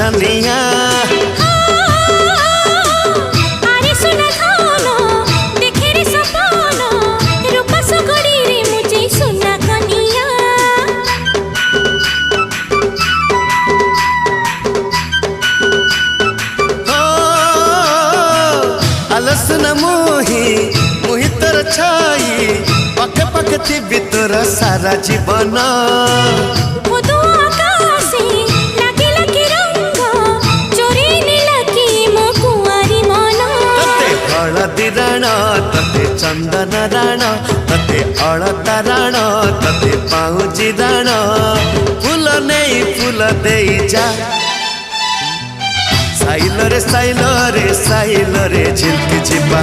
छनिया आलसन मुही मुही तर छाई पके पके थी भीतर सारा जीवन हलदी राण तते चंदन राण तते अलता राण तते पाउजी राण फूल नहीं फूल दे जा साइल रे झिलकी जिबा।